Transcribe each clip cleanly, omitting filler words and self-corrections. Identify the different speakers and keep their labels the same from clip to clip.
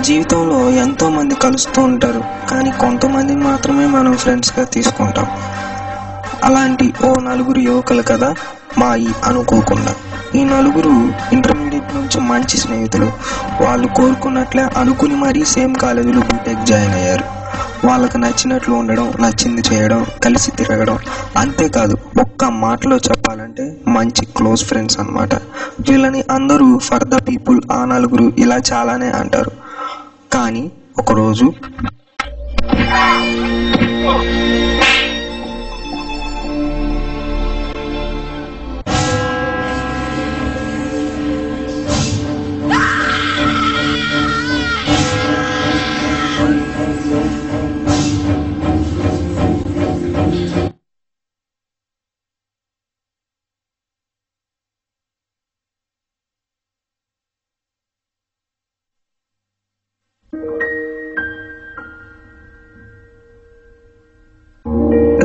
Speaker 1: జీవితంలో ఎంతో మంది కలుస్తూ ఉంటారు, కానీ కొంతమంది మాత్రమే మనం ఫ్రెండ్స్గా తీసుకుంటాం. అలాంటి ఓ నలుగురు యువకులు కదా మాయి అనుకోకుండా. ఈ నలుగురు ఇంటర్మీడియట్ నుంచి మంచి స్నేహితులు. వాళ్ళు కోరుకున్నట్లే అనుకుని మరీ సేమ్ కాలేజీలో బీటెక్ జాయిన్ అయ్యారు. వాళ్ళకు నచ్చినట్లు ఉండడం, నచ్చింది చేయడం, కలిసి తిరగడం, అంతేకాదు ఒక్క మాటలో చెప్పాలంటే మంచి క్లోజ్ ఫ్రెండ్స్ అన్నమాట. వీళ్ళని అందరూ ఫర్ ద పీపుల్, ఆ నలుగురు ఇలా చాలానే అంటారు. కానీ ఒకరోజు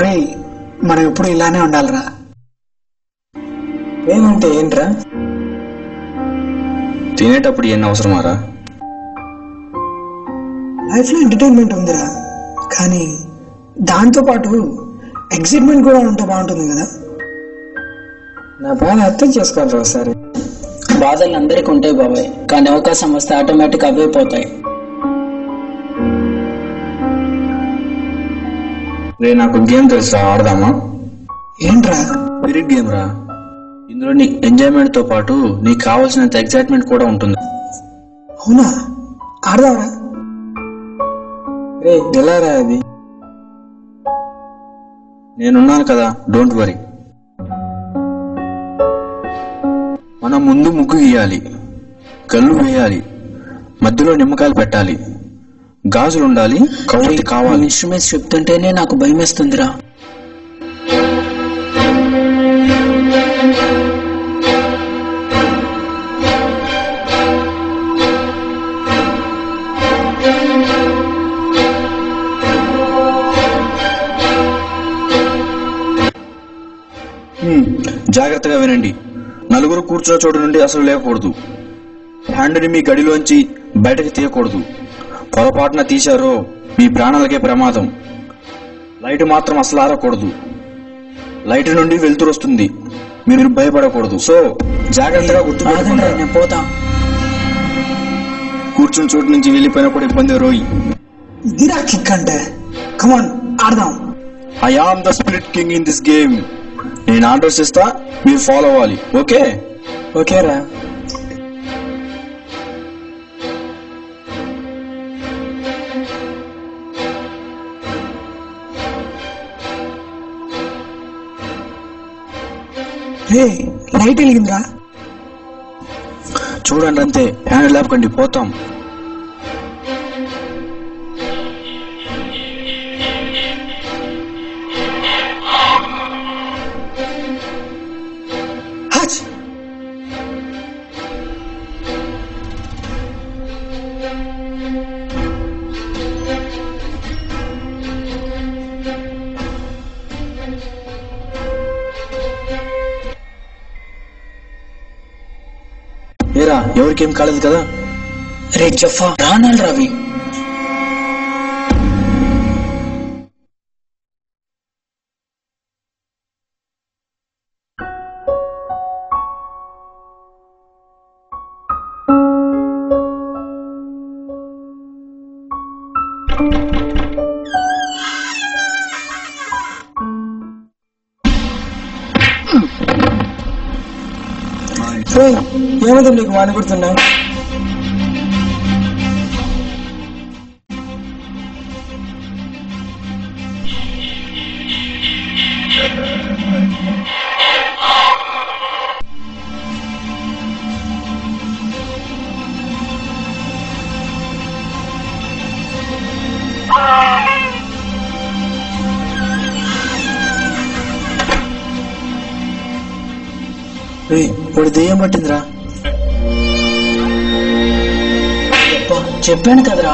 Speaker 2: రే, మనం ఎప్పుడు ఇలానే ఉండాలిరా. ఏమంటే ఏంట్రా?
Speaker 3: తినేటప్పుడు ఏం అవసరమారా?
Speaker 2: లైఫ్ లో ఎంటర్టైన్మెంట్ ఉందిరా, కానీ దాంతో పాటు ఎక్సైట్మెంట్ కూడా ఉంటే బాగుంటుంది కదా. నా బాధ అర్థం చేసుకోవాలిరా ఒకసారి.
Speaker 4: బాధలు అందరికీ ఉంటాయి బాబాయ్, కానీ అవకాశం వస్తే ఆటోమేటిక్ అవే పోతాయి.
Speaker 3: రే, నాకు గేమ్ తెలుసా, ఆడదామా?
Speaker 2: ఏంట్రా?
Speaker 3: స్పిరిట్ గేమ్ రా. ఇందులో నీ ఎంజాయ్మెంట్ తో పాటు నీకు కావాల్సినంత ఎక్సైట్మెంట్ కూడా ఉంటుంది.
Speaker 2: అవునా? ఆడదావరా? రే, ఎలారా అది?
Speaker 3: నేనున్నాను కదా, డోంట్ వరీ. మనం ముందు ముగ్గు గీయాలి, కళ్ళు వేయాలి, మధ్యలో నిమ్మకాయలు పెట్టాలి, గాజులుండాలి, కౌలి కావాలి.
Speaker 4: ఇన్స్ట్రుమెంట్స్ చెప్తుంటేనే నాకు భయం వేస్తుందిరా.
Speaker 3: జాగ్రత్తగా వినండి. నలుగురు కూర్చున్న చోటు నుండి అసలు లేకూడదు. హ్యాండ్ని మీ గడిలోంచి బయటకు తీయకూడదు. పొరపాటున తీశారో మీ ప్రాణాలకే ప్రమాదం. లైట్ మాత్రం అసలు ఆరకూడదు. లైట్ నుండి వెలుతురు వస్తుంది, మీరు భయపడకూడదు. సో జాగ్రత్తగా గుర్తుపెట్టుకోండి.
Speaker 4: పోతా.
Speaker 3: కూర్చున్న చోటు నుంచి వెళ్ళిపోయినా కూడా ఇబ్బంది రోయి.
Speaker 2: ఇదిరా కిక్ అంటే. కమాన్, ఆడదాం.
Speaker 3: I am the spirit king in this game. నేను ఆర్డర్స్ ఇస్తా, మీరు ఫాలో అవ్వాలి. ఓకే?
Speaker 2: ఓకేరా. రే, లైట్ వెలిగిందిరా.
Speaker 3: చూడండి, అంతే. హ్యాండ్ లేపకండి, పోతాం.
Speaker 2: హచ్.
Speaker 3: ఏరా, ఎవరికేం కాలేదు కదా?
Speaker 4: రే జఫా, ప్రాణాలు రవి.
Speaker 2: ఏమైంది నీకు వాని గుర్తున్నా?
Speaker 3: వాడు దెయ్యం పట్టిందిరా.
Speaker 4: చెప్పాను కదరా.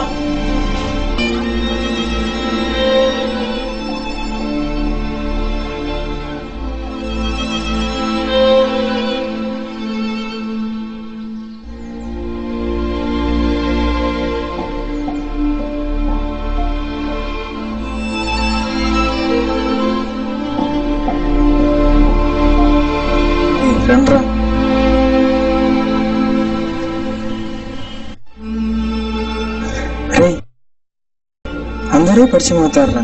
Speaker 1: అందరూ పరిచయం అవుతారా,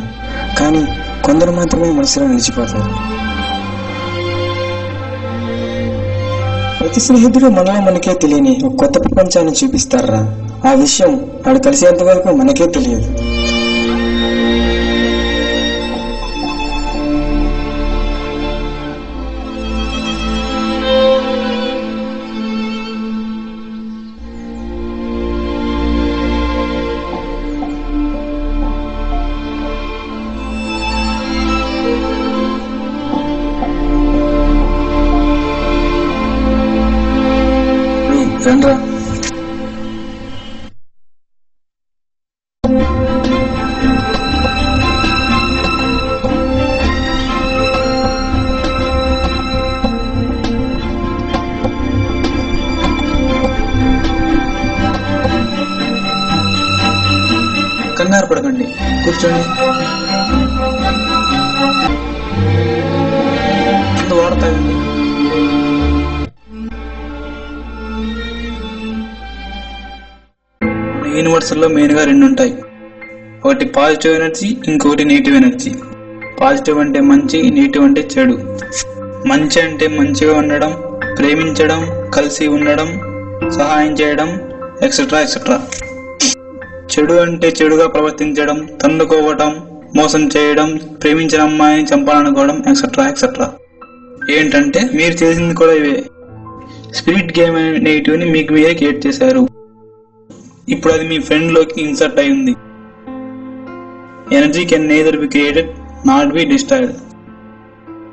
Speaker 1: కానీ కొందరు మాత్రమే మనసులో నిలిచిపోతారు. ప్రతి స్నేహితుడు మనలో మనకే తెలియని ఒక కొత్త ప్రపంచాన్ని చూపిస్తారా. ఆ విషయం వాడు కలిసేంత వరకు మనకే తెలియదు.
Speaker 3: రండ్రా. కంగారు పడకండి, కూర్చోండి. వాడతాయండి. యూనివర్సల్లో మెయిన్గా రెండు ఉంటాయి. ఒకటి పాజిటివ్ ఎనర్జీ, ఇంకొకటి నెగిటివ్ ఎనర్జీ. పాజిటివ్ అంటే మంచి, నెగిటివ్ అంటే చెడు. మంచి అంటే మంచిగా ఉండడం, ప్రేమించడం, కలిసి ఉండడం, సహాయం చేయడం, ఎక్సెట్రా ఎక్సెట్రా. చెడు అంటే చెడుగా ప్రవర్తించడం, తన్నుకోవడం, మోసం చేయడం, ప్రేమించిన అమ్మాయిని చంపాలనుకోవడం, ఎక్సెట్రా ఎక్సెట్రా. ఏంటంటే మీరు చేసింది కూడా ఇవే. స్పిరిట్ గేమ్ అనే నెగిటివ్ని మీకు మీరే క్రియేట్ చేశారు. ఇప్పుడు అది మీ ఫ్రెండ్ లోకి ఇన్సర్ట్ అయింది. Energy can neither be created nor be destroyed.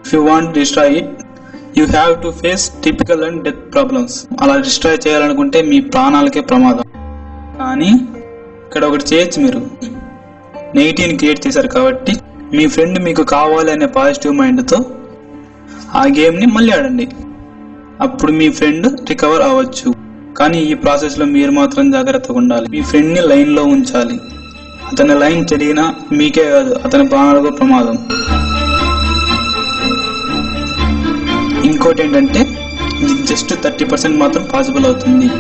Speaker 3: If you want to destroy it, you have to face typical and death problems. అలా డిస్ట్రాయ్ చేయాలనుకుంటే మీ ప్రాణాలకే ప్రమాదం. కానీ ఇక్కడ ఒకటి చేయొచ్చు. మీరు నెగిటివ్ని క్రియేట్ చేశారు కాబట్టి మీ ఫ్రెండ్ మీకు కావాలి అనే పాజిటివ్ మైండ్తో ఆ గేమ్ని మళ్ళీ ఆడండి. అప్పుడు మీ ఫ్రెండ్ రికవర్ అవ్వచ్చు. కానీ ఈ ప్రాసెస్ లో మీరు మాత్రం జాగ్రత్తగా ఉండాలి. మీ ఫ్రెండ్ ని లైన్ లో ఉంచాలి. అతని లైన్ చెరిగినా మీకే కాదు, అతని ప్రాణాలకు ప్రమాదం. ఇంకోటి ఏంటంటే ఇది జస్ట్ 30% మాత్రం పాసిబుల్ అవుతుంది.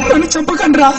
Speaker 2: నన్ను చంపకండ్రా.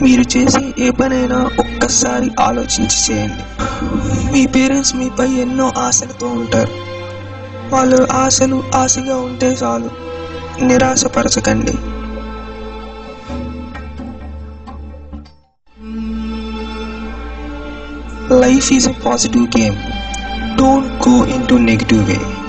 Speaker 1: మీరు చేసే ఏ పనైనా ఒక్కసారి ఆలోచించి చేయండి. మీ పేరెంట్స్ మీపై ఎన్నో ఆశలతో ఉంటారు. వాళ్ళ ఆశలు ఆశగా ఉంటే చాలు, నిరాశపరచకండి. Life is a positive game. Don't go into negative way.